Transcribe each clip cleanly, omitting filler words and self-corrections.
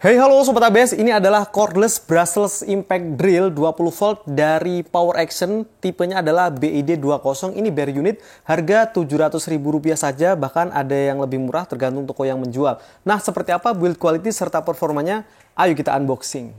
Hey halo Sobat ABS, ini adalah cordless brushless impact drill 20 volt dari Power Action. Tipenya adalah BID20. Ini bare unit, harga Rp700.000 saja, bahkan ada yang lebih murah tergantung toko yang menjual. Nah, seperti apa build quality serta performanya? Ayo kita unboxing.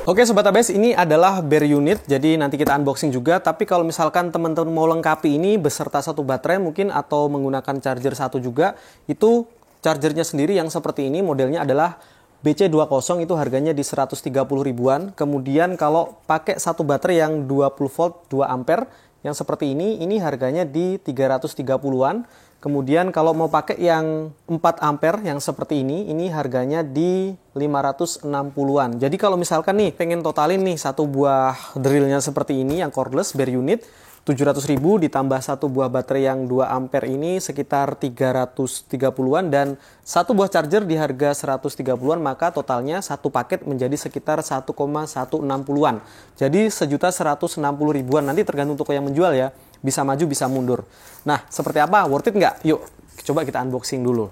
Oke Sobat ABS, ini adalah bare unit, jadi nanti kita unboxing juga. Tapi kalau misalkan teman-teman mau lengkapi ini beserta satu baterai mungkin atau menggunakan charger satu juga, itu chargernya sendiri yang seperti ini, modelnya adalah BC20, itu harganya di 130 ribuan. Kemudian kalau pakai satu baterai yang 20 volt 2 ampere yang seperti ini harganya di 330-an. Kemudian kalau mau pakai yang 4 ampere yang seperti ini harganya di 560-an. Jadi kalau misalkan nih pengen totalin nih satu buah drillnya seperti ini yang cordless bare unit 700.000 ditambah satu buah baterai yang 2 ampere ini sekitar 330-an dan satu buah charger di harga 130-an, maka totalnya satu paket menjadi sekitar 1,160-an. Jadi 1.160.000-an, nanti tergantung toko yang menjual ya. Bisa maju, bisa mundur. Nah, seperti apa? Worth it nggak? Yuk, coba kita unboxing dulu.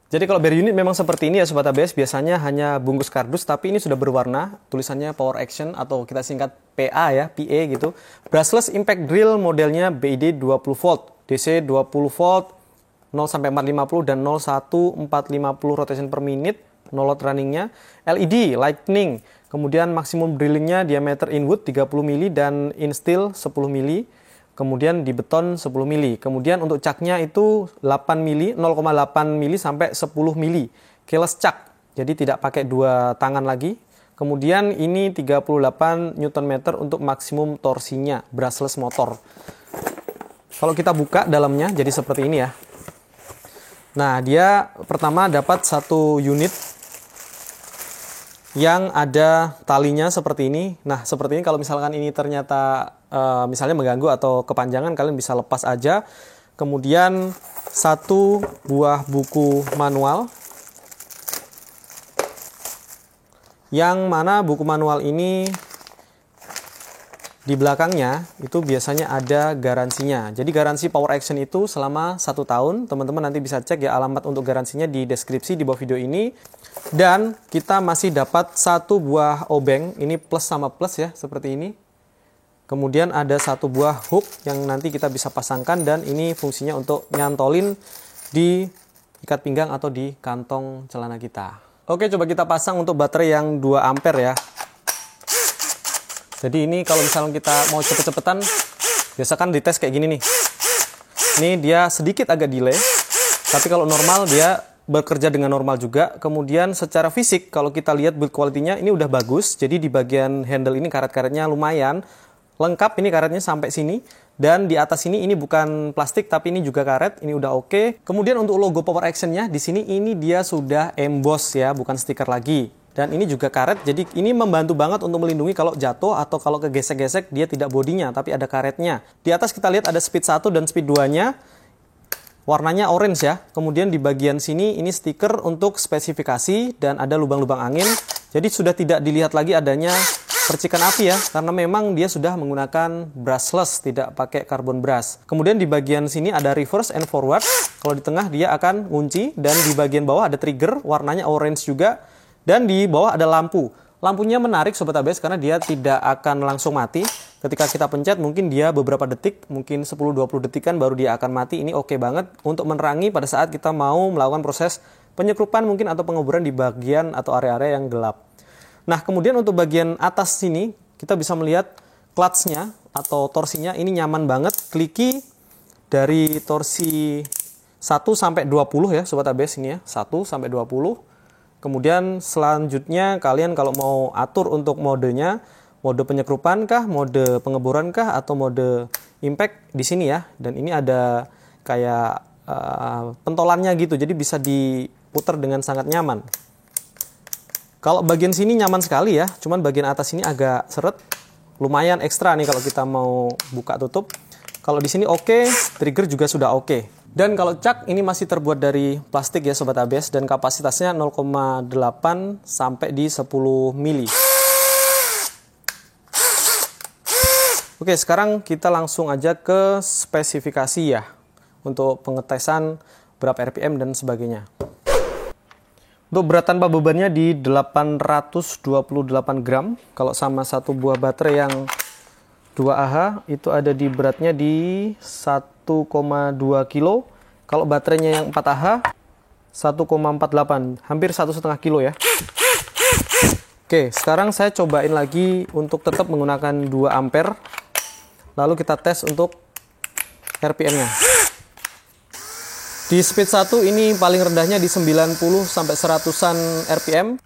Jadi kalau bare unit memang seperti ini ya Sobat ABS, biasanya hanya bungkus kardus, tapi ini sudah berwarna, tulisannya Power Action atau kita singkat PA ya, PA gitu. Brushless impact drill modelnya BID 20 volt, DC 20 volt, 0-450 dan 0-1-450 rotation per minute, no load runningnya. LED, lightning, kemudian maksimum drillingnya diameter in wood 30 mili dan in steel 10 mili. Kemudian di beton 10 mili. Kemudian untuk caknya itu 8 mili, 0,8 mili sampai 10 mili. Keyless cak. Jadi tidak pakai dua tangan lagi. Kemudian ini 38 Nm untuk maksimum torsinya, brushless motor. Kalau kita buka dalamnya jadi seperti ini ya. Nah, dia pertama dapat satu unit yang ada talinya seperti ini. Nah, seperti ini kalau misalkan ini ternyata misalnya mengganggu atau kepanjangan, kalian bisa lepas aja. Kemudian satu buah buku manual, yang mana buku manual ini di belakangnya itu biasanya ada garansinya. Jadi garansi Power Action itu selama 1 tahun. Teman-teman nanti bisa cek ya alamat untuk garansinya di deskripsi di bawah video ini. Dan kita masih dapat satu buah obeng, ini plus sama plus ya, seperti ini. Kemudian ada satu buah hook yang nanti kita bisa pasangkan, dan ini fungsinya untuk nyantolin di ikat pinggang atau di kantong celana kita. Oke, coba kita pasang untuk baterai yang 2 ampere ya. Jadi ini kalau misalnya kita mau cepet-cepetan, biasa kan dites kayak gini nih. Ini dia sedikit agak delay, tapi kalau normal dia bekerja dengan normal juga. Kemudian secara fisik kalau kita lihat build quality-nya ini udah bagus. Jadi di bagian handle ini karet-karetnya lumayan lengkap, ini karetnya sampai sini, dan di atas ini bukan plastik tapi ini juga karet, ini udah oke. Kemudian untuk logo Power Action-nya di sini ini dia sudah emboss ya, bukan stiker lagi. Dan ini juga karet, jadi ini membantu banget untuk melindungi kalau jatuh atau kalau kegesek-gesek dia tidak bodinya tapi ada karetnya. Di atas kita lihat ada speed 1 dan speed 2-nya. Warnanya orange ya. Kemudian di bagian sini ini stiker untuk spesifikasi dan ada lubang-lubang angin. Jadi sudah tidak dilihat lagi adanya percikan api ya, karena memang dia sudah menggunakan brushless, tidak pakai carbon brush. Kemudian di bagian sini ada reverse and forward. Kalau di tengah dia akan ngunci, dan di bagian bawah ada trigger, warnanya orange juga. Dan di bawah ada lampu. Lampunya menarik Sobat ABS karena dia tidak akan langsung mati. Ketika kita pencet mungkin dia beberapa detik, mungkin 10-20 detikan baru dia akan mati. Ini oke banget untuk menerangi pada saat kita mau melakukan proses penyekrupan mungkin atau pengoboran di bagian atau area-area yang gelap. Nah, kemudian untuk bagian atas sini kita bisa melihat clutch-nya atau torsinya ini nyaman banget. Kliki dari torsi 1 sampai 20 ya Sobat ABS ini ya, 1 sampai 20. Kemudian selanjutnya kalian kalau mau atur untuk modenya, mode penyekrupan kah, mode pengeboran kah, atau mode impact di sini ya. Dan ini ada kayak pentolannya gitu, jadi bisa putar dengan sangat nyaman. Kalau bagian sini nyaman sekali ya, cuman bagian atas ini agak seret. Lumayan ekstra nih kalau kita mau buka tutup. Kalau di sini oke, trigger juga sudah oke. Dan kalau cak ini masih terbuat dari plastik ya Sobat ABS, dan kapasitasnya 0,8 sampai di 10 mili. Oke, sekarang kita langsung aja ke spesifikasi ya, untuk pengetesan berapa RPM dan sebagainya. Untuk berat tanpa bebannya di 828 gram, kalau sama satu buah baterai yang 2Ah itu ada di beratnya di 1,2 kilo. Kalau baterainya yang 4Ah 1,48, hampir 1,5 kilo ya. Oke, sekarang saya cobain lagi untuk tetap menggunakan 2 ampere. Lalu kita tes untuk RPM-nya. Di speed 1 ini paling rendahnya di 90 sampai 100-an RPM.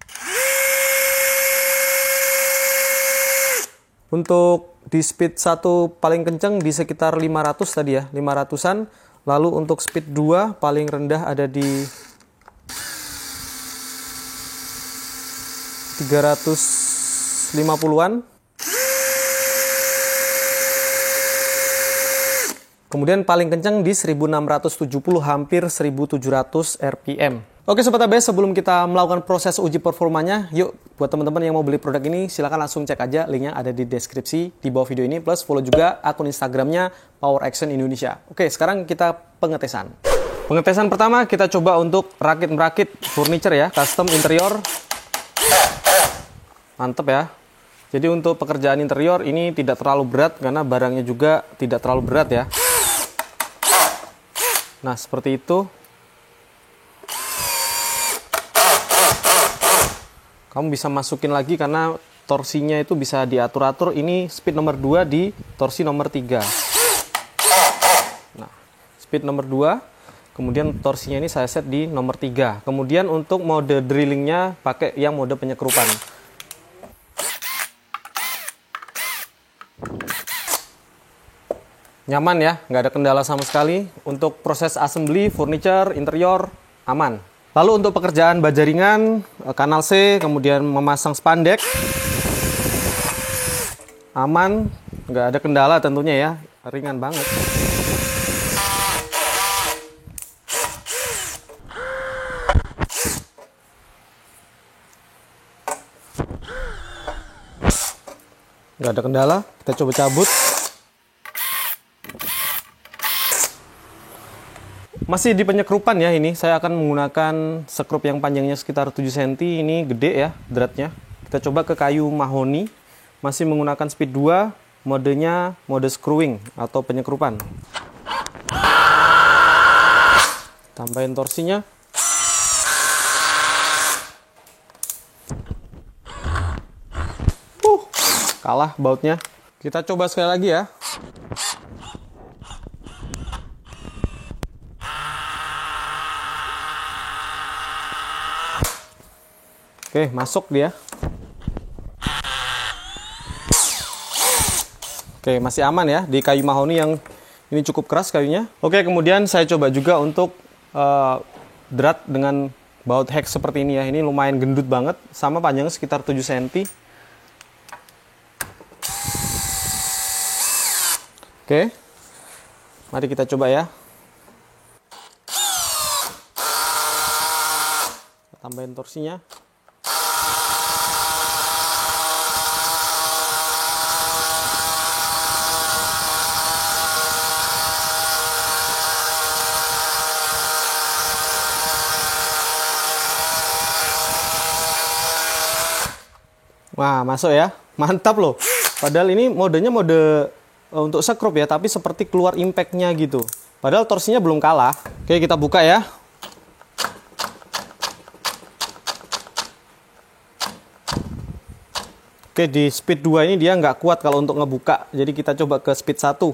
Untuk di speed 1 paling kenceng di sekitar 500 tadi ya, 500-an. Lalu untuk speed 2 paling rendah ada di 350-an. Kemudian paling kencang di 1670, hampir 1700 RPM. Oke Sobat ABS, sebelum kita melakukan proses uji performanya, yuk buat teman-teman yang mau beli produk ini, silahkan langsung cek aja, linknya ada di deskripsi di bawah video ini, plus follow juga akun Instagramnya Power Action Indonesia. Oke, sekarang kita pengetesan. Pengetesan pertama kita coba untuk merakit furniture ya, custom interior. Mantep ya. Jadi untuk pekerjaan interior ini tidak terlalu berat, karena barangnya juga tidak terlalu berat ya. Nah, seperti itu. Kamu bisa masukin lagi karena torsinya itu bisa diatur-atur. Ini speed nomor 2 di torsi nomor 3. Nah, speed nomor 2. Kemudian torsinya ini saya set di nomor 3. Kemudian untuk mode drillingnya pakai yang mode penyekrupan. Nyaman ya, nggak ada kendala sama sekali. Untuk proses assembly, furniture, interior, aman. Lalu untuk pekerjaan baja ringan, kanal C, kemudian memasang spandek, aman, nggak ada kendala tentunya ya, ringan banget. Nggak ada kendala, kita coba cabut. Masih di penyekrupan ya ini, saya akan menggunakan sekrup yang panjangnya sekitar 7 cm, ini gede ya dratnya. Kita coba ke kayu mahoni, masih menggunakan speed 2, modenya mode screwing atau penyekrupan. Tambahin torsinya. Kalah bautnya. Kita coba sekali lagi ya. Oke, masuk dia. Oke, masih aman ya di kayu mahoni yang ini cukup keras kayunya. Oke, kemudian saya coba juga untuk drat dengan baut hex seperti ini ya. Ini lumayan gendut banget, sama panjangnya sekitar 7 cm. Oke, mari kita coba ya. Tambahin torsinya. Wah, masuk ya. Mantap loh. Padahal ini modenya mode untuk sekrup ya, tapi seperti keluar impact-nya gitu. Padahal torsinya belum kalah. Oke, kita buka ya. Oke, di speed 2 ini dia nggak kuat kalau untuk ngebuka. Jadi kita coba ke speed 1.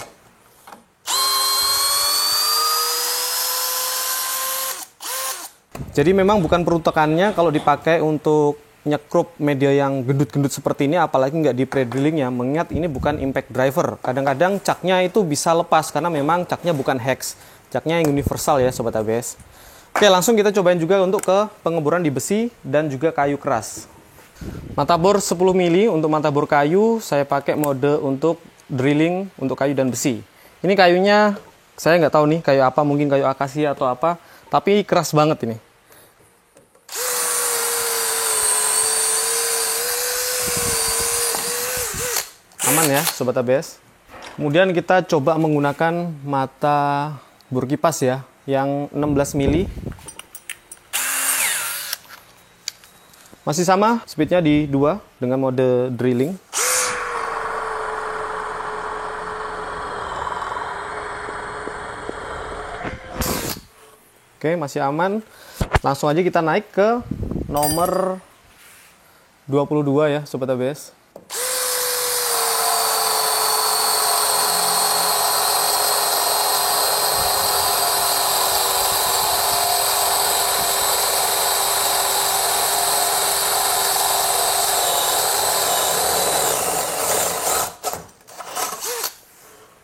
Jadi memang bukan peruntukannya kalau dipakai untuk nyekrup media yang gendut-gendut seperti ini, apalagi nggak di pre-drillingnya, mengingat ini bukan impact driver. Kadang-kadang caknya itu bisa lepas karena memang caknya bukan hex, caknya yang universal ya Sobat ABS. Oke, langsung kita cobain juga untuk ke pengeboran di besi dan juga kayu keras. Mata bor 10 mili untuk mata bor kayu, saya pakai mode untuk drilling untuk kayu dan besi. Ini kayunya saya nggak tahu nih kayu apa, mungkin kayu akasia atau apa, tapi keras banget ini. Aman ya Sobat ABS. Kemudian kita coba menggunakan mata bor kipas ya, yang 16 mili. Masih sama, speednya di 2 dengan mode drilling. Oke, masih aman. Langsung aja kita naik ke nomor 22 ya, Sobat ABS.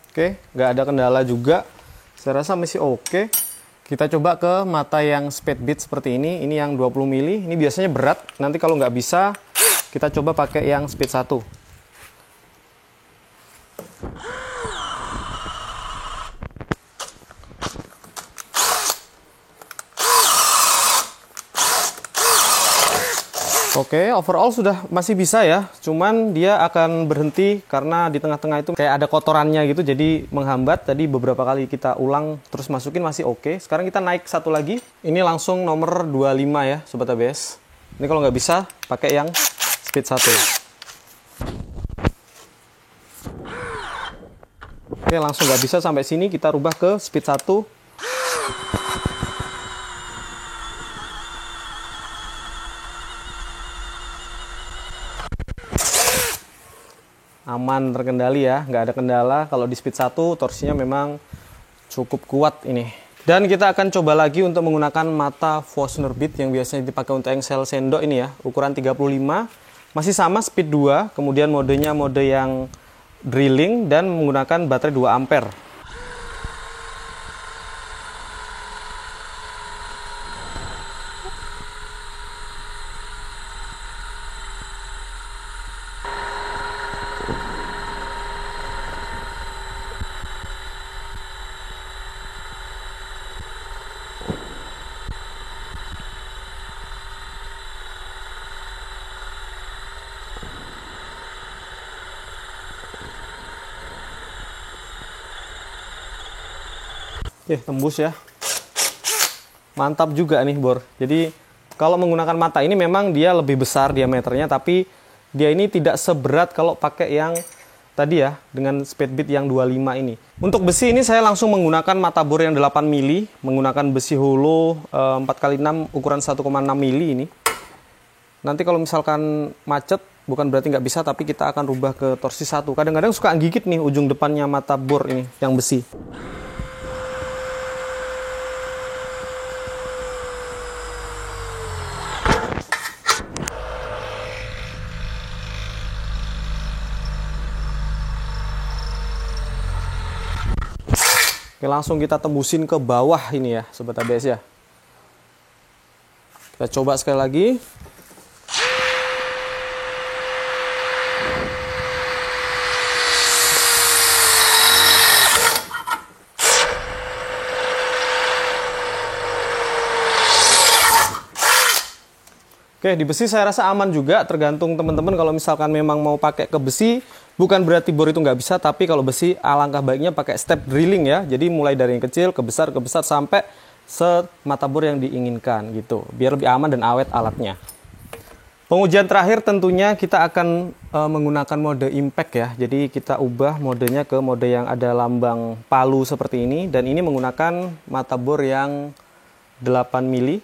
Oke, nggak ada kendala juga. Saya rasa masih oke. Kita coba ke mata yang speed beat seperti ini. Ini yang 20 mili. Ini biasanya berat. Nanti kalau nggak bisa, kita coba pakai yang speed 1. Oke, overall sudah masih bisa ya, cuman dia akan berhenti karena di tengah-tengah itu kayak ada kotorannya gitu, jadi menghambat. Tadi beberapa kali kita ulang terus masukin masih oke. Sekarang kita naik satu lagi, ini langsung nomor 25 ya Sobat ABS. Ini kalau nggak bisa pakai yang speed 1. Oke, langsung nggak bisa sampai sini, kita rubah ke speed 1. Aman, terkendali ya, nggak ada kendala. Kalau di speed 1 torsinya memang cukup kuat ini. Dan kita akan coba lagi untuk menggunakan mata Forstner Beat yang biasanya dipakai untuk engsel sendok ini ya, ukuran 35. Masih sama speed 2, kemudian modenya mode yang drilling dan menggunakan baterai 2 ampere. Tembus ya. Mantap juga nih bor. Jadi kalau menggunakan mata ini memang dia lebih besar diameternya, tapi dia ini tidak seberat kalau pakai yang tadi ya, dengan speed beat yang 25 ini. Untuk besi ini saya langsung menggunakan mata bor yang 8 mili, menggunakan besi holo 4x6 ukuran 1,6 mili ini. Nanti kalau misalkan macet, bukan berarti nggak bisa, tapi kita akan rubah ke torsi 1. Kadang-kadang suka gigit nih ujung depannya mata bor ini yang besi. Oke, langsung kita tembusin ke bawah ini ya Sobat ABS ya. Kita coba sekali lagi. Oke, di besi saya rasa aman juga, tergantung teman-teman. Kalau misalkan memang mau pakai ke besi, bukan berarti bor itu nggak bisa, tapi kalau besi alangkah baiknya pakai step drilling ya. Jadi mulai dari yang kecil ke besar sampai semata bor yang diinginkan gitu, biar lebih aman dan awet alatnya. Pengujian terakhir tentunya kita akan menggunakan mode impact ya. Jadi kita ubah modenya ke mode yang ada lambang palu seperti ini, dan ini menggunakan mata bor yang 8 mili.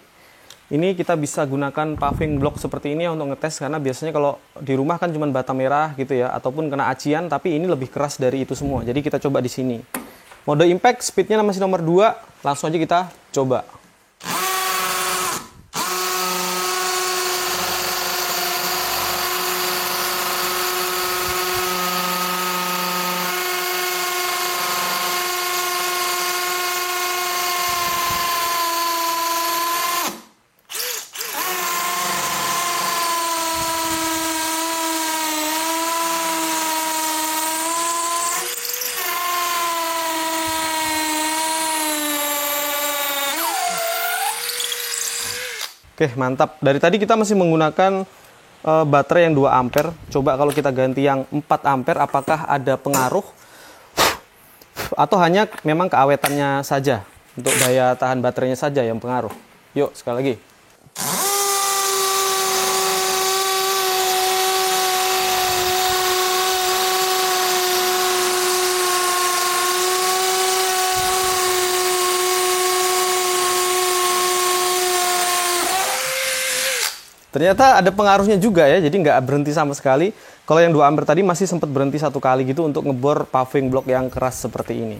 Ini kita bisa gunakan paving block seperti ini untuk ngetes, karena biasanya kalau di rumah kan cuma bata merah gitu ya, ataupun kena acian, tapi ini lebih keras dari itu semua. Jadi kita coba di sini. Mode impact, speednya masih nomor 2, langsung aja kita coba. Oke, mantap. Dari tadi kita masih menggunakan baterai yang 2 ampere. Coba kalau kita ganti yang 4 ampere, apakah ada pengaruh? Atau hanya memang keawetannya saja? Untuk daya tahan baterainya saja yang pengaruh. Yuk, sekali lagi. Ternyata ada pengaruhnya juga ya, jadi nggak berhenti sama sekali. Kalau yang 2 ampere tadi masih sempat berhenti 1 kali gitu untuk ngebor paving block yang keras seperti ini.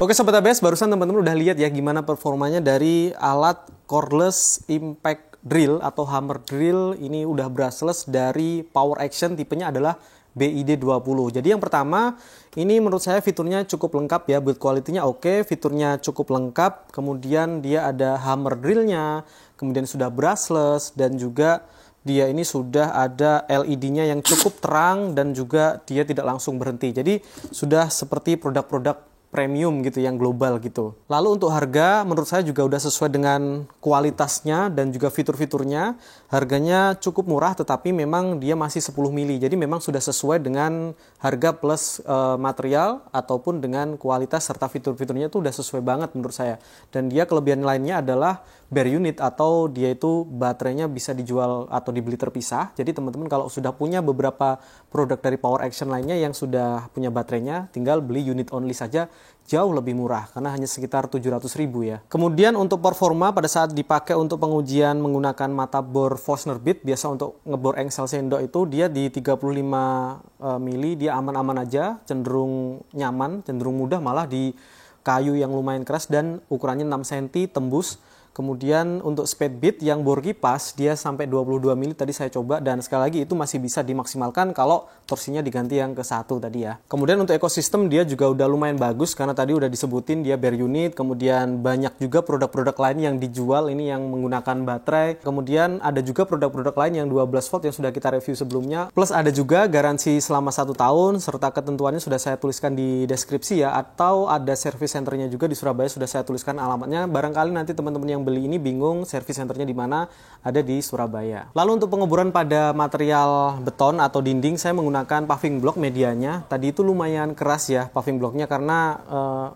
Oke Sobat ABS, barusan teman-teman udah lihat ya gimana performanya dari alat cordless impact drill atau hammer drill. Ini udah brushless dari Power Action, tipenya adalah BID20. Jadi yang pertama, ini menurut saya fiturnya cukup lengkap ya, build quality-nya oke, fiturnya cukup lengkap. Kemudian dia ada hammer drill-nya, kemudian sudah brushless, dan juga dia ini sudah ada LED-nya yang cukup terang dan juga dia tidak langsung berhenti. Jadi sudah seperti produk-produk premium gitu yang global gitu. Lalu untuk harga menurut saya juga udah sesuai dengan kualitasnya dan juga fitur-fiturnya. Harganya cukup murah tetapi memang dia masih 10 mili. Jadi memang sudah sesuai dengan harga plus material ataupun dengan kualitas serta fitur-fiturnya itu udah sesuai banget menurut saya. Dan dia kelebihan lainnya adalah bare unit atau dia itu baterainya bisa dijual atau dibeli terpisah. Jadi teman-teman kalau sudah punya beberapa produk dari Power Action lainnya yang sudah punya baterainya, tinggal beli unit only saja, jauh lebih murah karena hanya sekitar 700.000 ya. Kemudian untuk performa pada saat dipakai untuk pengujian menggunakan mata bor Forstner bit, biasa untuk ngebor engsel sendok itu dia di 35 mili, dia aman-aman aja, cenderung nyaman, cenderung mudah, malah di kayu yang lumayan keras dan ukurannya 6 cm tembus. Kemudian untuk speed bit yang bor kipas dia sampai 22 mili tadi saya coba, dan sekali lagi itu masih bisa dimaksimalkan kalau torsinya diganti yang ke 1 tadi ya. Kemudian untuk ekosistem dia juga udah lumayan bagus karena tadi udah disebutin dia bare unit, kemudian banyak juga produk-produk lain yang dijual ini yang menggunakan baterai. Kemudian ada juga produk-produk lain yang 12 volt yang sudah kita review sebelumnya. Plus ada juga garansi selama 1 tahun serta ketentuannya sudah saya tuliskan di deskripsi ya, atau ada service centernya juga di Surabaya, sudah saya tuliskan alamatnya. Barangkali nanti teman-teman yang beli ini bingung service centernya di mana, ada di Surabaya. Lalu untuk pengeboran pada material beton atau dinding saya menggunakan paving block medianya. Tadi itu lumayan keras ya paving blocknya karena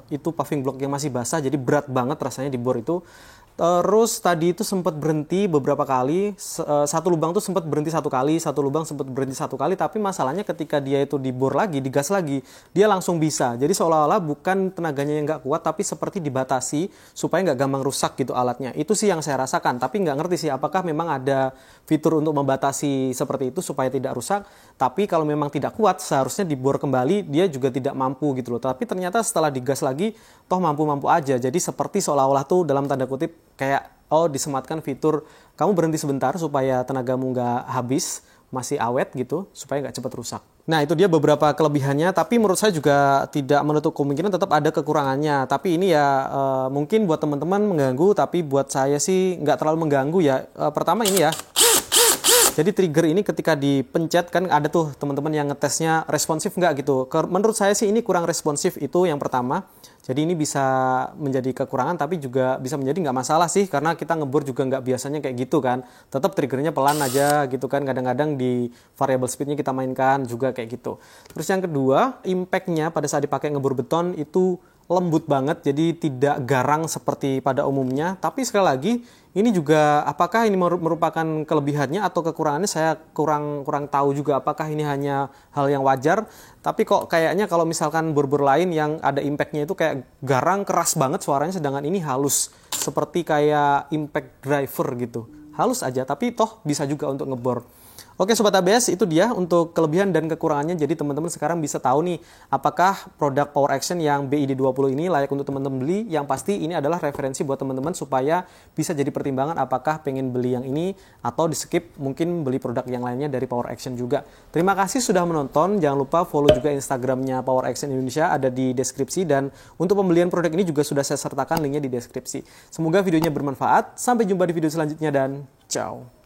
itu paving block yang masih basah, jadi berat banget rasanya dibor itu. Terus tadi itu sempat berhenti beberapa kali, satu lubang tuh sempat berhenti 1 kali, satu lubang sempat berhenti 1 kali, tapi masalahnya ketika dia itu dibor lagi, digas lagi, dia langsung bisa. Jadi seolah-olah bukan tenaganya yang nggak kuat, tapi seperti dibatasi supaya nggak gampang rusak gitu alatnya. Itu sih yang saya rasakan, tapi nggak ngerti sih apakah memang ada fitur untuk membatasi seperti itu supaya tidak rusak. Tapi kalau memang tidak kuat, seharusnya dibor kembali, dia juga tidak mampu gitu loh. Tapi ternyata setelah digas lagi, toh mampu-mampu aja. Jadi seperti seolah-olah tuh dalam tanda kutip kayak disematkan fitur kamu berhenti sebentar supaya tenagamu nggak habis, masih awet gitu, supaya nggak cepat rusak. Nah itu dia beberapa kelebihannya, tapi menurut saya juga tidak menutup kemungkinan tetap ada kekurangannya. Tapi ini ya mungkin buat teman-teman mengganggu, tapi buat saya sih nggak terlalu mengganggu ya. Pertama ini ya, jadi trigger ini ketika dipencet kan ada tuh teman-teman yang ngetesnya responsif nggak gitu. Menurut saya sih ini kurang responsif, itu yang pertama. Jadi ini bisa menjadi kekurangan, tapi juga bisa menjadi nggak masalah sih, karena kita ngebor juga nggak biasanya kayak gitu kan. Tetap triggernya pelan aja gitu kan, kadang-kadang di variable speednya kita mainkan juga kayak gitu. Terus yang kedua, impact-nya pada saat dipakai ngebor beton itu lembut banget, jadi tidak garang seperti pada umumnya. Tapi sekali lagi, ini juga apakah ini merupakan kelebihannya atau kekurangannya, saya kurang tahu juga apakah ini hanya hal yang wajar. Tapi kok kayaknya kalau misalkan bor-bor lain yang ada impact-nya itu kayak garang, keras banget suaranya, sedangkan ini halus, seperti kayak impact driver gitu. Halus aja, tapi toh bisa juga untuk ngebor. Oke Sobat ABS, itu dia untuk kelebihan dan kekurangannya. Jadi teman-teman sekarang bisa tahu nih, apakah produk Power Action yang BID20 ini layak untuk teman-teman beli. Yang pasti ini adalah referensi buat teman-teman supaya bisa jadi pertimbangan apakah pengen beli yang ini atau di skip, mungkin beli produk yang lainnya dari Power Action juga. Terima kasih sudah menonton, jangan lupa follow juga Instagramnya Power Action Indonesia, ada di deskripsi. Dan untuk pembelian produk ini juga sudah saya sertakan linknya di deskripsi. Semoga videonya bermanfaat, sampai jumpa di video selanjutnya dan ciao.